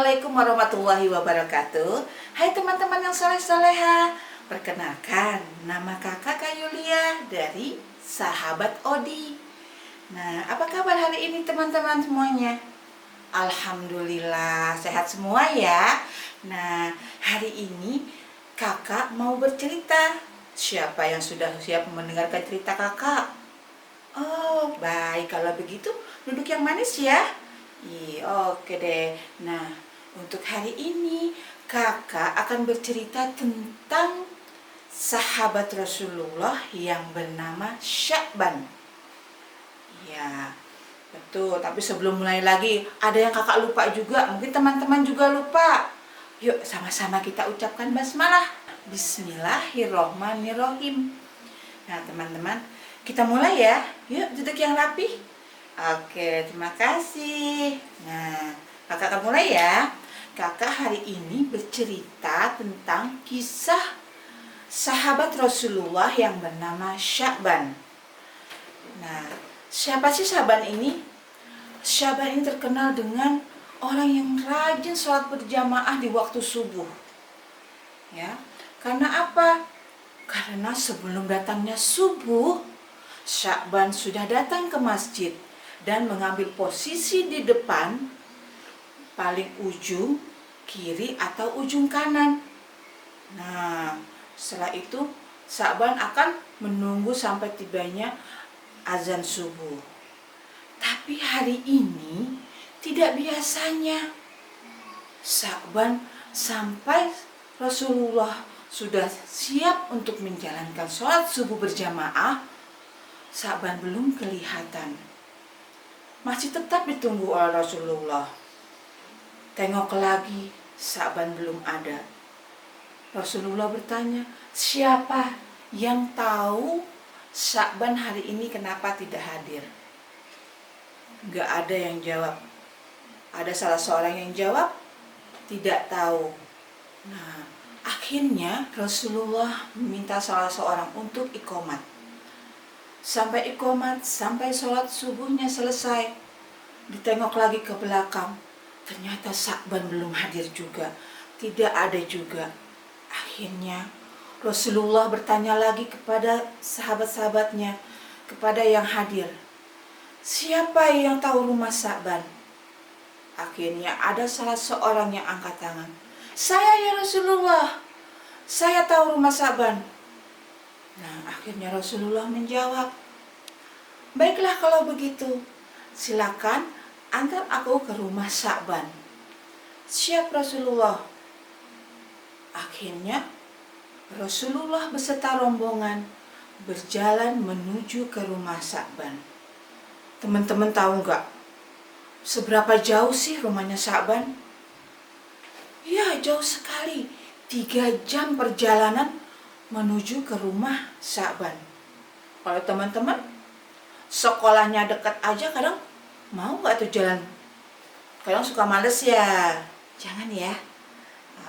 Assalamualaikum warahmatullahi wabarakatuh. Hai teman-teman yang soleh-soleha. Perkenalkan, nama kakak Kak Yulia dari Sahabat Odi. Nah, apa kabar hari ini teman-teman semuanya? Alhamdulillah, sehat semua ya. Nah, hari ini kakak mau bercerita. Siapa yang sudah siap mendengarkan cerita kakak? Oh, baik. Kalau begitu, duduk yang manis ya. Oke deh. Nah, untuk hari ini kakak akan bercerita tentang sahabat Rasulullah yang bernama Sya'ban. Ya, betul. Tapi sebelum mulai lagi, ada yang kakak lupa juga. Mungkin teman-teman juga lupa. Yuk, sama-sama kita ucapkan basmalah. Bismillahirrohmanirrohim. Nah, teman-teman, kita mulai ya. Yuk, duduk yang rapi. Oke, terima kasih. Nah, kakak akan mulai ya. Kakak hari ini bercerita tentang kisah sahabat Rasulullah yang bernama Sya'ban. Nah, siapa sih Sya'ban ini? Sya'ban ini terkenal dengan orang yang rajin sholat berjamaah di waktu subuh. Ya, karena apa? Karena sebelum datangnya subuh, Sya'ban sudah datang ke masjid dan mengambil posisi di depan, paling ujung kiri atau ujung kanan. Nah, setelah itu Sya'ban akan menunggu sampai tibanya azan subuh. Tapi hari ini tidak biasanya. Sya'ban sampai Rasulullah sudah siap untuk menjalankan sholat subuh berjamaah, Sya'ban belum kelihatan. Masih tetap ditunggu oleh Rasulullah. Tengok lagi, Sya'ban belum ada. Rasulullah bertanya, siapa yang tahu Sya'ban hari ini kenapa tidak hadir? Gak ada yang jawab. Ada salah seorang yang jawab, tidak tahu. Nah, akhirnya Rasulullah meminta salah seorang untuk iqomat. Sampai iqomat, sampai sholat subuhnya selesai. Ditengok lagi ke belakang, ternyata Sya'ban belum hadir juga. Tidak ada juga. Akhirnya Rasulullah bertanya lagi kepada sahabat-sahabatnya, kepada yang hadir, siapa yang tahu rumah Sya'ban? Akhirnya ada salah seorang yang angkat tangan, saya ya Rasulullah, saya tahu rumah Sya'ban. Nah, akhirnya Rasulullah menjawab, baiklah kalau begitu, silakan antar aku ke rumah Sya'ban. Siap Rasulullah. Akhirnya Rasulullah beserta rombongan berjalan menuju ke rumah Sya'ban. Teman-teman tahu nggak seberapa jauh sih rumahnya Sya'ban? Ya, jauh sekali. 3 jam perjalanan menuju ke rumah Sya'ban. Kalau teman-teman sekolahnya dekat aja, kadang mau nggak tuh jalan? Kadang suka males ya. Jangan ya.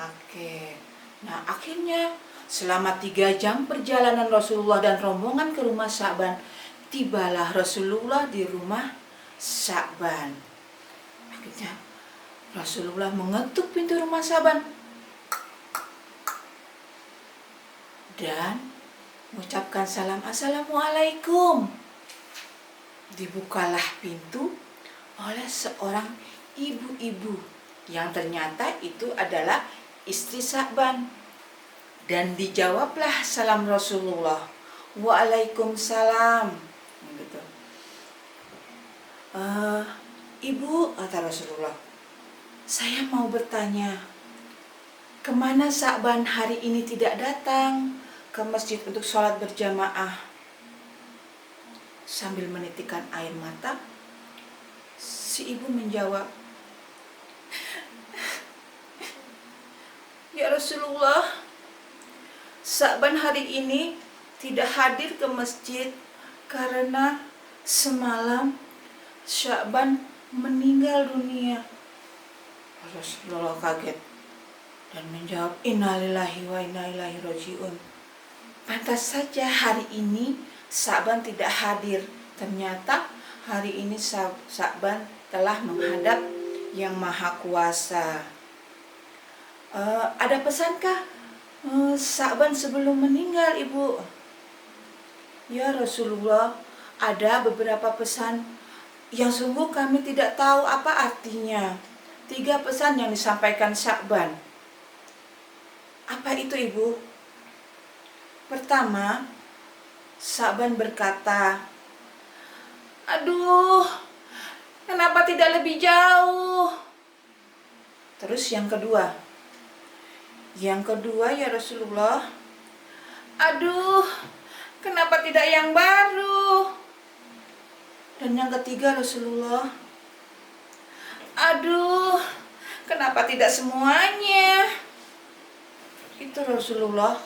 Oke. Nah, akhirnya selama 3 jam perjalanan Rasulullah dan rombongan ke rumah Sya'ban, tibalah Rasulullah di rumah Sya'ban. Akhirnya Rasulullah mengetuk pintu rumah Sya'ban dan mengucapkan salam, assalamualaikum. Dibukalah pintu oleh seorang ibu-ibu yang ternyata itu adalah istri Sya'ban. Dan dijawablah salam Rasulullah, waalaikumsalam. Gitu. Ibu, kata Rasulullah, saya mau bertanya, kemana Sya'ban hari ini tidak datang ke masjid untuk sholat berjamaah? Sambil menitikkan air mata, si ibu menjawab, ya Rasulullah, Sya'ban hari ini tidak hadir ke masjid karena semalam Sya'ban meninggal dunia. Rasulullah kaget dan menjawab, innalillahi wa inna ilaihi raji'un. Pantas saja hari ini Sya'ban tidak hadir. Ternyata hari ini Sya'ban telah menghadap Yang Maha Kuasa. Ada pesankah Sa'ban sebelum meninggal, Ibu? Ya Rasulullah, ada beberapa pesan yang sungguh kami tidak tahu apa artinya. 3 pesan yang disampaikan Sa'ban. Apa itu, Ibu? Pertama, Sa'ban berkata, "Aduh, kenapa tidak lebih jauh?" Terus yang kedua ya Rasulullah, "Aduh, kenapa tidak yang baru?" Dan yang ketiga Rasulullah, "Aduh, kenapa tidak semuanya?" Itu Rasulullah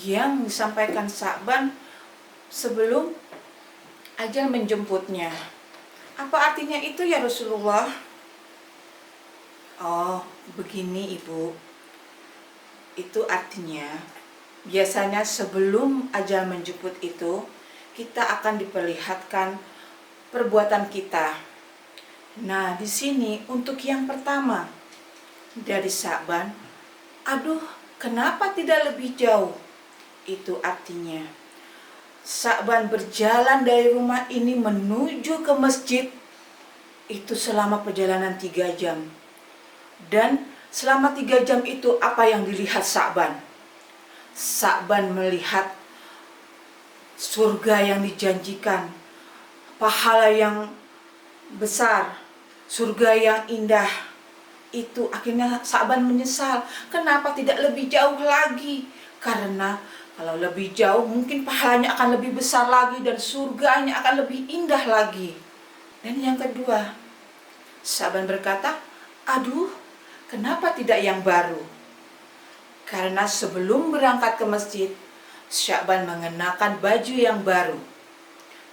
yang disampaikan Sa'ban sebelum ajal menjemputnya. Apa artinya itu ya Rasulullah? Oh, begini Ibu. Itu artinya biasanya sebelum ajal menjemput itu kita akan diperlihatkan perbuatan kita. Nah, di sini untuk yang pertama dari Sa'ban, "Aduh, kenapa tidak lebih jauh?" Itu artinya Sa'ban berjalan dari rumah ini menuju ke masjid itu selama perjalanan 3 jam. Dan selama 3 jam itu apa yang dilihat Sa'ban? Sa'ban melihat surga yang dijanjikan, pahala yang besar, surga yang indah. Itu akhirnya Sa'ban menyesal, kenapa tidak lebih jauh lagi? Karena kalau lebih jauh mungkin pahalanya akan lebih besar lagi dan surganya akan lebih indah lagi. Dan yang kedua, Sa'ban berkata, "Aduh, kenapa tidak yang baru?" Karena sebelum berangkat ke masjid, Sa'ban mengenakan baju yang baru.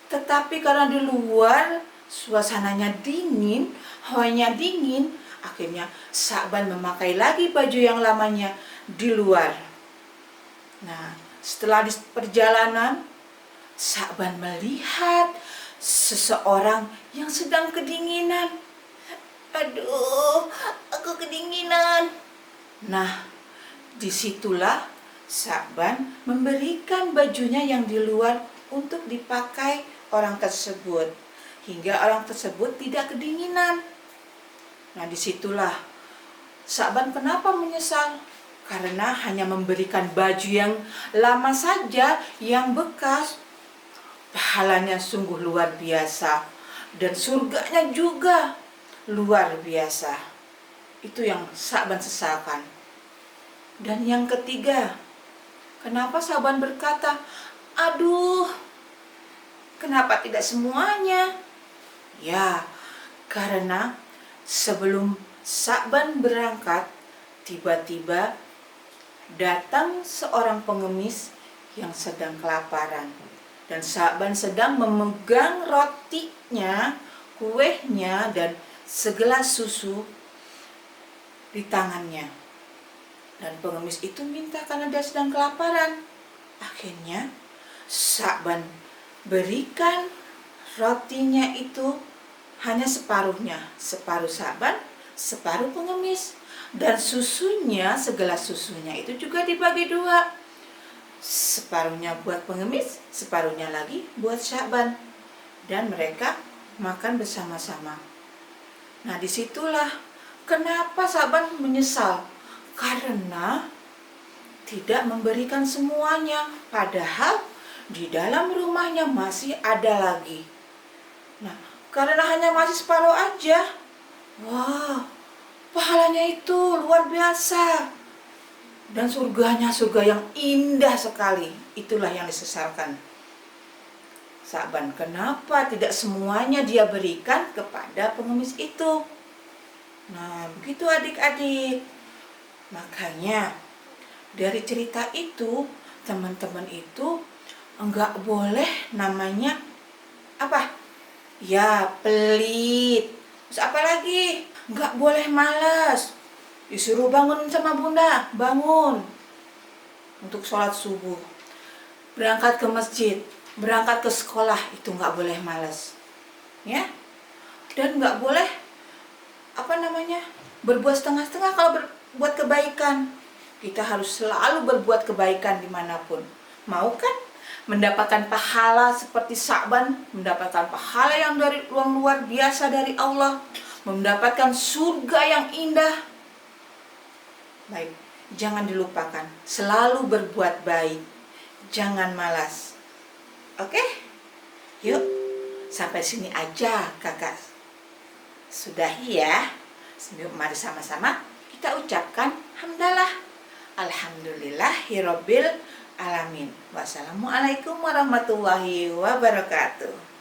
Tetapi karena di luar suasananya dingin, hawanya dingin, akhirnya Sa'ban memakai lagi baju yang lamanya di luar. Nah, setelah di perjalanan, Sa'ban melihat seseorang yang sedang kedinginan. "Aduh, aku kedinginan." Nah, disitulah Sa'ban memberikan bajunya yang di luar untuk dipakai orang tersebut, hingga orang tersebut tidak kedinginan. Nah, disitulah Sa'ban kenapa menyesal? Karena hanya memberikan baju yang lama saja, yang bekas. Pahalanya sungguh luar biasa. Dan surganya juga luar biasa. Itu yang Sa'ban sesalkan. Dan yang ketiga, kenapa Sa'ban berkata, "Aduh, kenapa tidak semuanya?" Ya, karena sebelum Sa'ban berangkat, tiba-tiba datang seorang pengemis yang sedang kelaparan. Dan Sa'ban sedang memegang rotinya, kuehnya, dan segelas susu di tangannya. Dan pengemis itu minta karena dia sedang kelaparan. Akhirnya Sa'ban berikan rotinya itu hanya separuhnya. Separuh Sa'ban, separuh pengemis. Dan susunya, segelas susunya itu juga dibagi 2. Separuhnya buat pengemis, separuhnya lagi buat Sa'ban. Dan mereka makan bersama-sama. Nah, disitulah kenapa Sa'ban menyesal. Karena tidak memberikan semuanya. Padahal di dalam rumahnya masih ada lagi. Nah, karena hanya masih separuh aja. Wah, pahalanya itu luar biasa. Dan surganya surga yang indah sekali. Itulah yang disesalkan Sa'ban. Kenapa tidak semuanya dia berikan kepada pengemis itu? Nah, begitu adik-adik. Makanya dari cerita itu, teman-teman itu enggak boleh namanya apa? Ya, pelit. Terus apa lagi? Enggak boleh malas. Disuruh bangun sama bunda, bangun untuk sholat subuh, berangkat ke masjid, berangkat ke sekolah, itu enggak boleh malas, ya. Dan enggak boleh berbuat setengah-setengah. Kalau buat kebaikan. Kita harus selalu berbuat kebaikan dimanapun. Mau kan mendapatkan pahala seperti Sa'ban, mendapatkan pahala yang dari luar biasa dari Allah, mendapatkan surga yang indah. Baik, jangan dilupakan, selalu berbuat baik, jangan malas. Oke? Yuk, sampai sini aja kakak sudahi ya. Mari sama-sama kita ucapkan hamdalah. Alhamdulillahirabbil alamin. Wassalamualaikum warahmatullahi wabarakatuh.